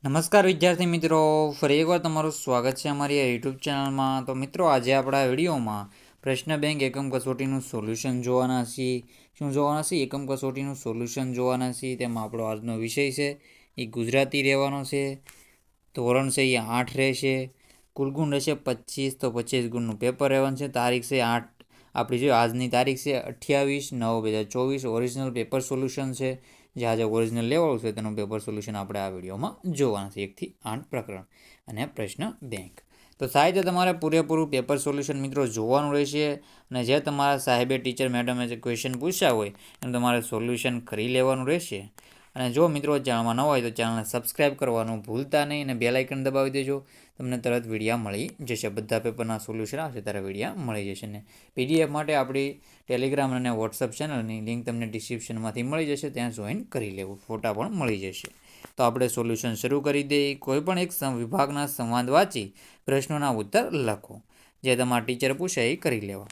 નમસ્કાર વિદ્યાર્થી મિત્રો, ફરી એકવાર તમારું સ્વાગત છે અમારી આ યુટ્યુબ ચેનલમાં. તો મિત્રો, આજે આપણા વિડીયોમાં પ્રશ્ન બેંક એકમ કસોટીનું સોલ્યુશન જોવાના છીએ. શું જોવાના છીએ? એકમ કસોટીનું સોલ્યુશન જોવાના છીએ. તેમાં આપણો આજનો વિષય છે એ ગુજરાતી રહેવાનો છે. ધોરણ છે એ 8 રહેશે. કુલ ગુણ રહેશે 25, તો 25 ગુણનું પેપર રહેવાનું છે. તારીખ છે 8, આપણી જો આજની તારીખ છે 28/9/2024. ઓરિજિનલ પેપર સોલ્યુશન છે. જે આજે ઓરિજિનલ લેવલ છે તેનું પેપર સોલ્યુશન આપણે આ વિડીયોમાં જોવાના છે. 1 થી 8 પ્રકરણ અને પ્રશ્ન બેંક. તો સાહેબ તમારે પૂરેપૂરું પેપર સોલ્યુશન મિત્રો જોવાનું રહેશે. અને જે તમારા સાહેબે ટીચર મેડમે જે ક્વેશ્ચન પૂછ્યા હોય એનું તમારે સોલ્યુશન કરી લેવાનું રહેશે. અને જો મિત્રો ચેનલમાં ન હોય તો ચેનલને સબસ્ક્રાઈબ કરવાનું ભૂલતા નહીં અને બેલ આઇકન દબાવી દેજો. તમને તરત વિડીયા મળી જશે. બધા પેપરના સોલ્યુશન આવશે ત્યારે વિડીયા મળી જશે. ને પીડીએફ માટે આપણી ટેલિગ્રામ અને વોટ્સઅપ ચેનલની લિંક તમને ડિસ્ક્રિપ્શનમાંથી મળી જશે. ત્યાં જોઈન કરી લેવું. ફોટા પણ મળી જશે. તો આપણે સોલ્યુશન શરૂ કરી દઈએ. કોઈ પણ એક વિભાગના સંવાદ વાંચી પ્રશ્નોના ઉત્તર લખો. જે તમારા ટીચર પૂછે એ કરી લેવા.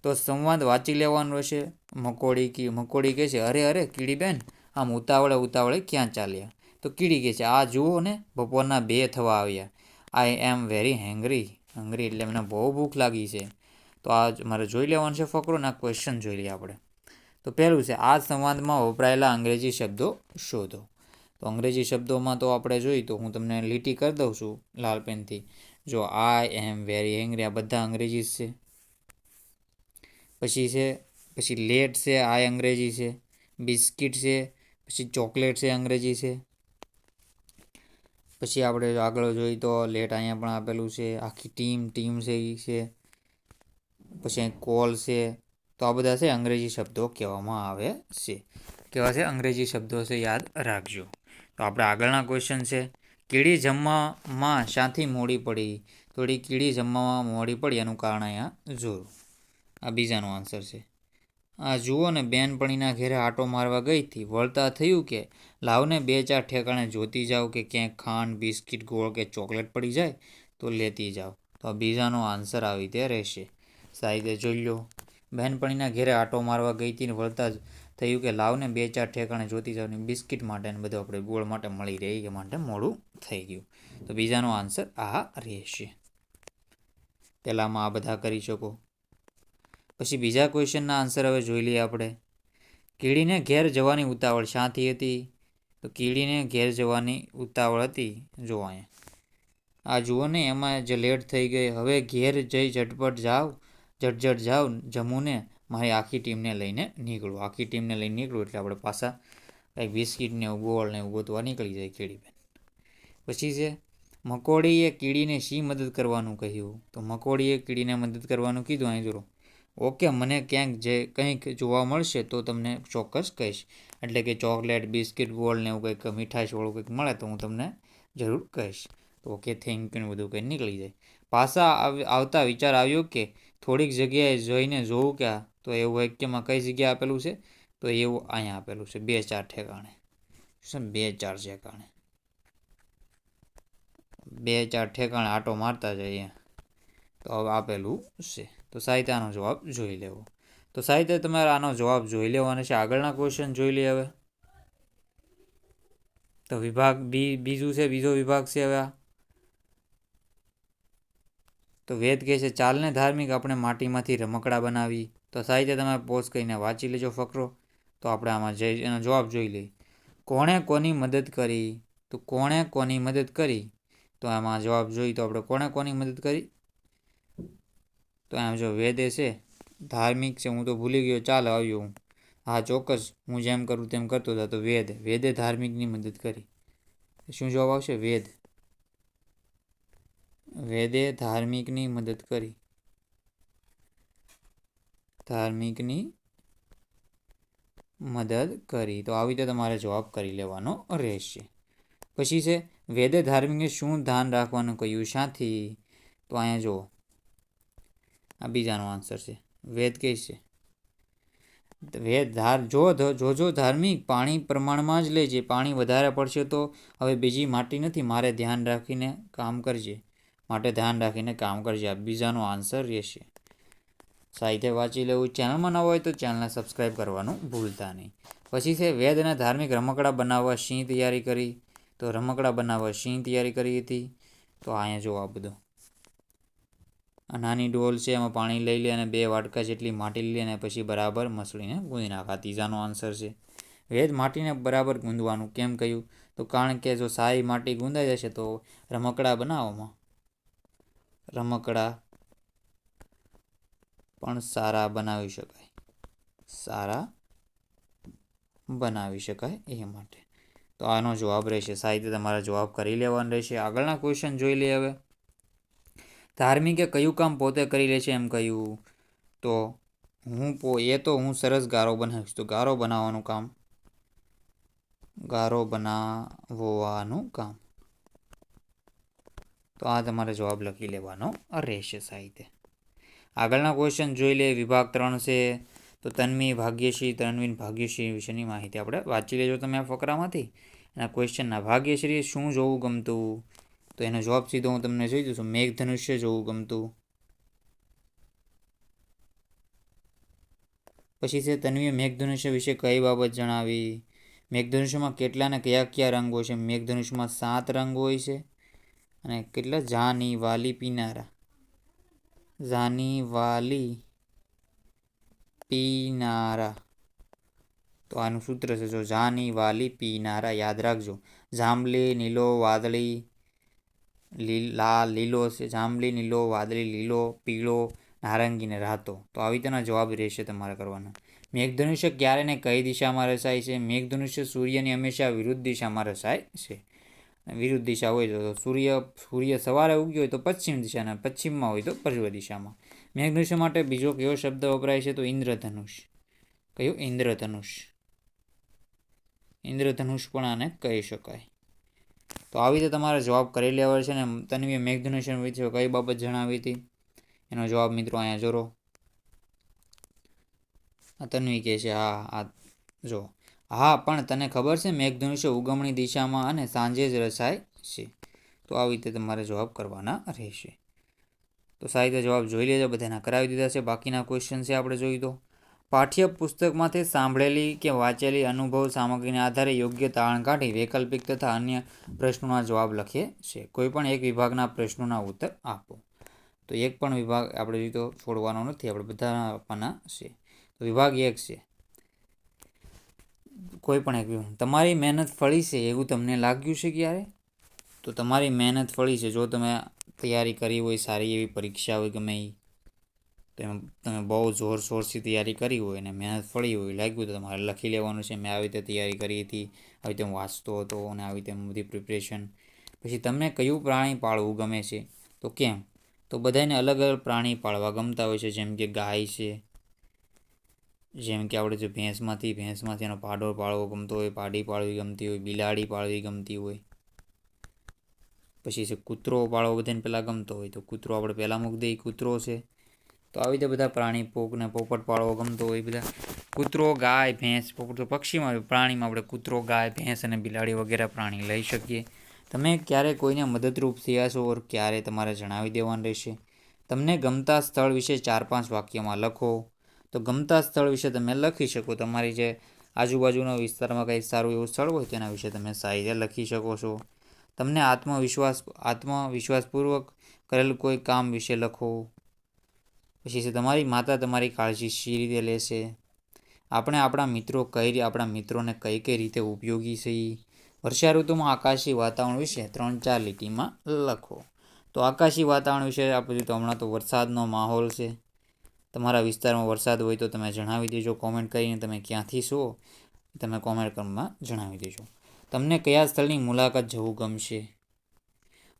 તો સંવાદ વાંચી લેવાનું રહેશે. મકોડી કહે છે, અરે અરે કીડીબેન, આમ ઉતાવળે ક્યાં ચાલ્યા? તો કીડી કહે છે, આ જુઓ ને, બપોરના 2 થવા આવ્યા. આઈ એમ વેરી હેંગ્રી એટલે મને બહુ ભૂખ લાગી છે. તો આ મારે જોઈ લેવાનું છે ફકરો. ના ક્વેશ્ચન જોઈ લઈએ આપણે. તો પહેલું છે, આ સંવાદમાં વપરાયેલા અંગ્રેજી શબ્દો શોધો. તો અંગ્રેજી શબ્દોમાં તો આપણે જોઈએ તો હું તમને લીટી કરી દઉં છું લાલ પેનથી. જો આઈ એમ વેરી હેંગ્રી આ બધા અંગ્રેજી છે. પછી લેટ છે, આ અંગ્રેજી છે. બિસ્કિટ છે, પછી ચોકલેટ છે, અંગ્રેજી છે. પછી આપણે આગળ જોઈએ તો લેટ અહીંયા પણ આપેલું છે. આખી ટીમ છે એ છે. પછી અહીં કોલ છે. તો આ બધા છે અંગ્રેજી શબ્દો કહેવામાં આવે છે. કેવા છે? અંગ્રેજી શબ્દો છે, યાદ રાખજો. તો આપણે આગળના ક્વેશ્ચન છે, કીડી જમવામાં શાથી મોડી પડી? થોડી કીડી જમવામાં મોડી પડી એનું કારણ અહીંયા જોયું. આ બીજાનો આન્સર છે. આ જુઓ ને, બેનપણીના ઘેરે આટો મારવા ગઈ હતી. વળતા થયું કે લાવને 2-4 ઠેકાણે જોતી જાઓ કે ક્યાંક ખાંડ, બિસ્કિટ, ગોળ કે ચોકલેટ પડી જાય તો લેતી જાઓ. તો આ બીજાનો આન્સર આવી રીતે રહેશે. સાહિત્ય જોઈ લો. બહેનપણીના ઘેરે આટો મારવા ગઈ હતી ને વળતા થયું કે લાવને 2-4 ઠેકાણે જોતી જાઓ ને બિસ્કિટ માટે ને બધું આપણે ગોળ માટે મળી રહે એ માટે મોડું થઈ ગયું. તો બીજાનો આન્સર આ રહેશે. પહેલામાં આ બધા કરી શકો. પછી બીજા ક્વેશ્ચનના આન્સર હવે જોઈ લઈએ આપણે. કીડીને ઘેર જવાની ઉતાવળ શાથી હતી? તો કીડીને ઘેર જવાની ઉતાવળ હતી, જો અહીંયા આ જુઓ ને, એમાં જે લેટ થઈ ગઈ. હવે ઘેર જઈ ઝટઝટ જાઓ જમુને, મારી આખી ટીમને લઈને નીકળું. એટલે આપણે પાછા કંઈક બિસ્કિટને ગોળ ને એવું ગોતવા નીકળી જાય કીડીબેન. પછી છે, મકોડીએ કીડીને શી મદદ કરવાનું કહ્યું? તો મકોડીએ કીડીને મદદ કરવાનું કીધું. અહીં જોડો, ઓકે, મને કંઈક જોવા મળશે તો તમને ચોક્કસ કહીશ. એટલે કે ચોકલેટ, બિસ્કિટ, ગોળ ને એવું કંઈક મીઠાશવાળું કંઈક મળે તો હું તમને જરૂર કહીશ. તો ઓકે, થેન્ક યુ ને બધું કંઈ નીકળી જાય. પાછા આવતા વિચાર આવ્યો કે થોડીક જગ્યાએ જઈને જોવું કે તો એવું વાક્યમાં કઈ જગ્યાએ આપેલું છે? તો એવું અહીંયા આપેલું છે 2-4 ઠેકાણે. 2-4 ઠેકાણે આટો મારતા જઈએ તો હવે આપેલું છે. તો સાહિત્ય આનો જવાબ જોઈ લેવો. તો સાહિત્ય તમારે આનો જવાબ જોઈ લેવાનો છે. આગળના ક્વેશ્ચન જોઈ લઈએ હવે. તો વિભાગ બીજો વિભાગ છે હવે. તો વેદ કહે છે, ચાલને ધાર્મિક, આપણે માટીમાંથી રમકડા બનાવી. તો સાહિત્ય તમે પોઝ કરીને વાંચી લેજો ફકરો. તો આપણે આમાં એનો જવાબ જોઈ લઈએ. કોણે કોની મદદ કરી? તો કોણે કોની મદદ કરી? તો આમાં જવાબ જોઈએ તો આપણે કોણે કોની મદદ કરી? તો આમ જો વેદે છે, ધાર્મિક છે, હું તો ભૂલી ગયો, ચાલ આવ્યો હું. હા ચોક્કસ, હું જેમ કરું તેમ કરતો હતો. તો વેદે ધાર્મિકની મદદ કરી. શું જવાબ આવશે? વેદે ધાર્મિકની મદદ કરી. તો આવી રીતે તમારે જવાબ કરી લેવાનો રહેશે. પછી છે, વેદે ધાર્મિકને શું ધ્યાન રાખવાનું કહ્યું? શાથી? તો અહીંયા જુઓ, આ બીજાનો આન્સર છે. વેદ કહે છે, જોજો ધાર્મિક, પાણી પ્રમાણમાં જ લેજે. પાણી વધારે પડશે તો હવે બીજી માટી નથી, માટે ધ્યાન રાખીને કામ કરજે. આ બીજાનો આન્સર રહેશે. સાહિત્ય વાંચી લેવું. ચેનલમાં ન હોય તો ચેનલને સબસ્ક્રાઈબ કરવાનું ભૂલતા નહીં. પછી છે, વેદ અને ધાર્મિક રમકડા બનાવવા શી તૈયારી કરી? તો રમકડા બનાવવા શી તૈયારી કરી હતી? તો અહીંયા જો આ બધું આ નાની ડોલ છે, એમાં પાણી લઈ લે અને 2 વાટકા જેટલી માટી લઈ લે અને પછી બરાબર મસળીને ગૂંધી નાખા. ત્રીજાનો આન્સર છે. વેજ માટીને બરાબર ગૂંધવાનું. કેમ કહ્યું? તો કારણ કે જો સારી માટી ગૂંધાઈ જશે તો રમકડા બનાવવામાં રમકડા પણ સારા બનાવી શકાય એ માટે. તો આનો જવાબ રહેશે. સાહિત્ય તમારા જવાબ કરી લેવાનો રહેશે. આગળના ક્વેશ્ચન જોઈ લે હવે. ધાર્મિકે કયું કામ પોતે કરી લે છે એમ કહ્યું? તો હું સરસ ગારો બનાવીશ. તો ગારો બનાવવાનું કામ. તો આ તમારે જવાબ લખી લેવાનો રહેશે સાહિત્ય. આગળના ક્વેશ્ચન જોઈ લે. વિભાગ 3 છે. તો તન્વી ભાગ્યશ્રી વિશેની માહિતી આપણે વાંચી લેજો તમે આ ફકરામાંથી. એના ક્વેશ્ચનના ભાગ્યશ્રી શું જોવું ગમતું? તો એનો જવાબ સીધો હું તમને જોઈ દઉં છું. મેઘધનુષ્ય જોવું ગમતું. પછી છે તન્વીએ મેઘધનુષ્ય વિશે કઈ બાબત જણાવી? મેઘધનુષ્યમાં કેટલા ને કયા રંગ હોય છે? મેઘધનુષ્યમાં 7 રંગ હોય છે. અને કેટલા? જાની, વાલી, પીનારા. તો આનું સૂત્ર છે જો જાની, વાલી, પીનારા. યાદ રાખજો. જાંબલી, નીલો, વાદળી, લાલ, લીલો છે. જાંબલી, નીલો, વાદળી, લીલો, પીળો, નારંગી ને રાતો. તો આવી રીતના જવાબ રહેશે તમારે કરવાનો. મેઘધનુષ્ય ક્યારે ને કઈ દિશામાં રચાય છે? મેઘધનુષ્ય સૂર્યની હંમેશા વિરુદ્ધ દિશામાં રચાય છે. વિરુદ્ધ દિશા હોય તો સૂર્ય સવારે ઉગ્યો હોય તો પશ્ચિમ દિશાના, પશ્ચિમમાં હોય તો પૂર્વ દિશામાં. મેઘધનુષ્ય માટે બીજો કયો શબ્દ વપરાય છે? તો ઇન્દ્રધનુષ. કયું? ઇન્દ્રધનુષ પણ આને કહી શકાય. તો આવી રીતે તમારે જવાબ કરી લેવાનો છે. ને તન્વીએ મેઘધનુષ્ય વિશે કઈ બાબત જણાવી હતી? એનો જવાબ મિત્રો અહીંયા જોરો. તન્વી કહે છે હા પણ તને ખબર છે મેઘધનુષ્ય ઉગમણી દિશામાં અને સાંજે જ રચાય છે. તો આવી રીતે તમારે જવાબ કરવાના રહેશે. તો સાહિત્ય જવાબ જોઈ લેજો. બધાના કરાવી દીધા છે. બાકીના ક્વેશ્ચન છે આપણે જોઈ દો. પાઠ્યપુસ્તકમાંથી સાંભળેલી કે વાંચેલી અનુભવ સામગ્રીના આધારે યોગ્ય તારણ કાઢી વૈકલ્પિક તથા અન્ય પ્રશ્નોના જવાબ લખે છે. કોઈ પણ એક વિભાગના પ્રશ્નોના ઉત્તર આપો. તો એક પણ વિભાગ આપણે તો છોડવાનો નથી, આપણે બધા આપવાના છે. તો વિભાગ 1 છે. કોઈ પણ એક વિભાગ. તમારી મહેનત ફળી છે એવું તમને લાગ્યું છે ક્યારે? તો તમારી મહેનત ફળી છે. જો તમે તૈયારી કરી હોય, સારી એવી પરીક્ષા હોય, ગમે એ તમે બહુ જોરશોરથી તૈયારી કરી હોય અને મહેનત ફળી હોય, લાગ્યું તો તમારે લખી લેવાનું છે. મેં આવી રીતે તૈયારી કરી હતી, આવી રીતે હું વાંચતો હતો અને આવી રીતે બધી પ્રિપરેશન. પછી તમને કયું પ્રાણી પાળવું ગમે છે? તો કેમ? તો બધાને અલગ અલગ પ્રાણી પાળવા ગમતા હોય છે. જેમ કે ગાય છે, જેમ કે આપણે જો ભેંસમાંથી એનો પાડો પાળવો ગમતો હોય, પાડી પાળવી ગમતી હોય, બિલાડી પાળવી ગમતી હોય. પછી છે કૂતરો પાળવો બધાને પહેલાં ગમતો હોય, તો કૂતરો આપણે પહેલાં મૂકી દઈએ, કૂતરો છે. તો આવી રીતે બધા પ્રાણી પોપટ પાળવો ગમતો હોય, બધા કૂતરો, ગાય, ભેંસ, પોપટ. તો પ્રાણીમાં આપણે કૂતરો, ગાય, ભેંસ અને બિલાડી વગેરે પ્રાણી લઈ શકીએ. તમે ક્યારે કોઈને મદદરૂપ થયા છો ઓર ક્યારે તમારે જણાવી દેવાનું રહેશે. તમને ગમતા સ્થળ વિશે 4-5 વાક્યમાં લખો. તો ગમતા સ્થળ વિશે તમે લખી શકો. તમારી જે આજુબાજુના વિસ્તારમાં કંઈ સારું એવું સ્થળ હોય તેના વિશે તમે સાહિત્ય લખી શકો છો. તમને આત્મવિશ્વાસપૂર્વક કરેલું કોઈ કામ વિશે લખો. પછી છે તમારી માતા તમારી કાળજી શી રીતે લેશે. આપણે આપણા મિત્રોને કઈ રીતે ઉપયોગી છે. વર્ષા ઋતુમાં આકાશી વાતાવરણ વિશે 3-4 લીટીમાં લખો. તો આકાશી વાતાવરણ વિશે આપણે તો હમણાં તો વરસાદનો માહોલ છે. તમારા વિસ્તારમાં વરસાદ હોય તો તમે જણાવી દેજો કોમેન્ટ કરીને. તમે ક્યાંથી છો તમે કોમેન્ટ કરવામાં જણાવી દેજો. તમને કયા સ્થળની મુલાકાત જવું ગમશે?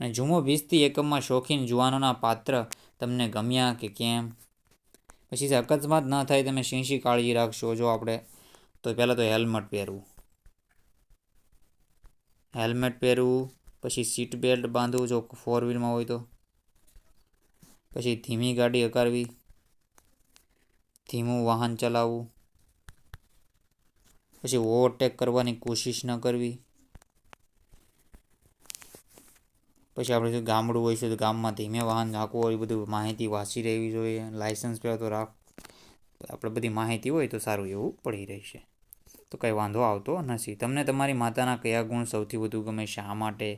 અને જુમો 20થી એકમમાં શોખીન જુવાનોના પાત્ર તમને ગમ્યા કે કેમ? પછી અકસ્માત ન થાય તમે શી કાળજી રાખશો? જો આપણે તો પહેલાં તો હેલ્મેટ પહેરવું, પછી સીટ બેલ્ટ બાંધવું જો 4 વ્હીલમાં હોય તો. પછી ધીમી ગાડી હકારવી, ધીમું વાહન ચલાવવું. પછી ઓવરટેક કરવાની કોશિશ ન કરવી. પછી આપણે જો ગામડું હોય છે તો ગામમાં ધીમે વાહન હાંકવું હોય, બધું માહિતી વાંચી રહેવી જોઈએ. લાઇસન્સ પહેલાં તો આપણે બધી માહિતી હોય તો સારું એવું પડી રહેશે. તો કંઈ વાંધો આવતો નથી. તમને તમારી માતાના કયા ગુણ સૌથી વધુ ગમે, શા માટે?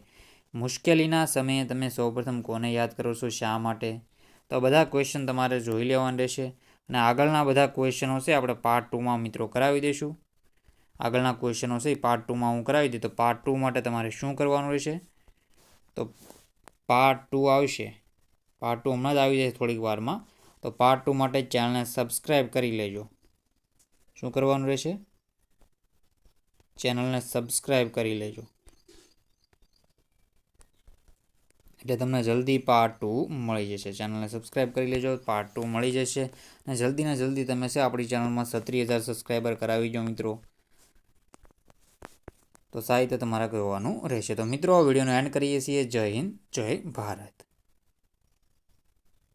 મુશ્કેલીના સમયે તમે સૌપ્રથમ કોને યાદ કરો છો, શા માટે? તો બધા ક્વેશ્ચન તમારે જોઈ લેવાના રહેશે અને આગળના બધા ક્વેશ્ચનો છે આપણે પાર્ટ 2માં મિત્રો કરાવી દઈશું. આગળના ક્વેશ્ચનો છે એ પાર્ટ 2માં હું કરાવી દઈશ. તો પાર્ટ 2 માટે તમારે શું કરવાનું રહેશે? તો પાર્ટ 2 આવશે. પાર્ટ 2 હમણાં જ આવી જાય થોડીક વારમાં. તો પાર્ટ 2 માટે ચેનલને સબસ્ક્રાઈબ કરી લેજો. શું કરવાનું રહેશે? ચેનલને સબસ્ક્રાઈબ કરી લેજો એટલે તમને જલ્દી પાર્ટ 2 મળી જશે. ચેનલને સબસ્ક્રાઈબ કરી લેજો, પાર્ટ 2 મળી જશે અને જલ્દીને જલ્દી તમે છે આપણી ચેનલમાં 37,000 સબસ્ક્રાઈબર કરાવી દો મિત્રો. તો સાહિત્ય તમારે કહેવાનું રહેશે. તો મિત્રો વિડીયોનો એન્ડ કરીએ છીએ. જય હિન્દ, જય ભારત.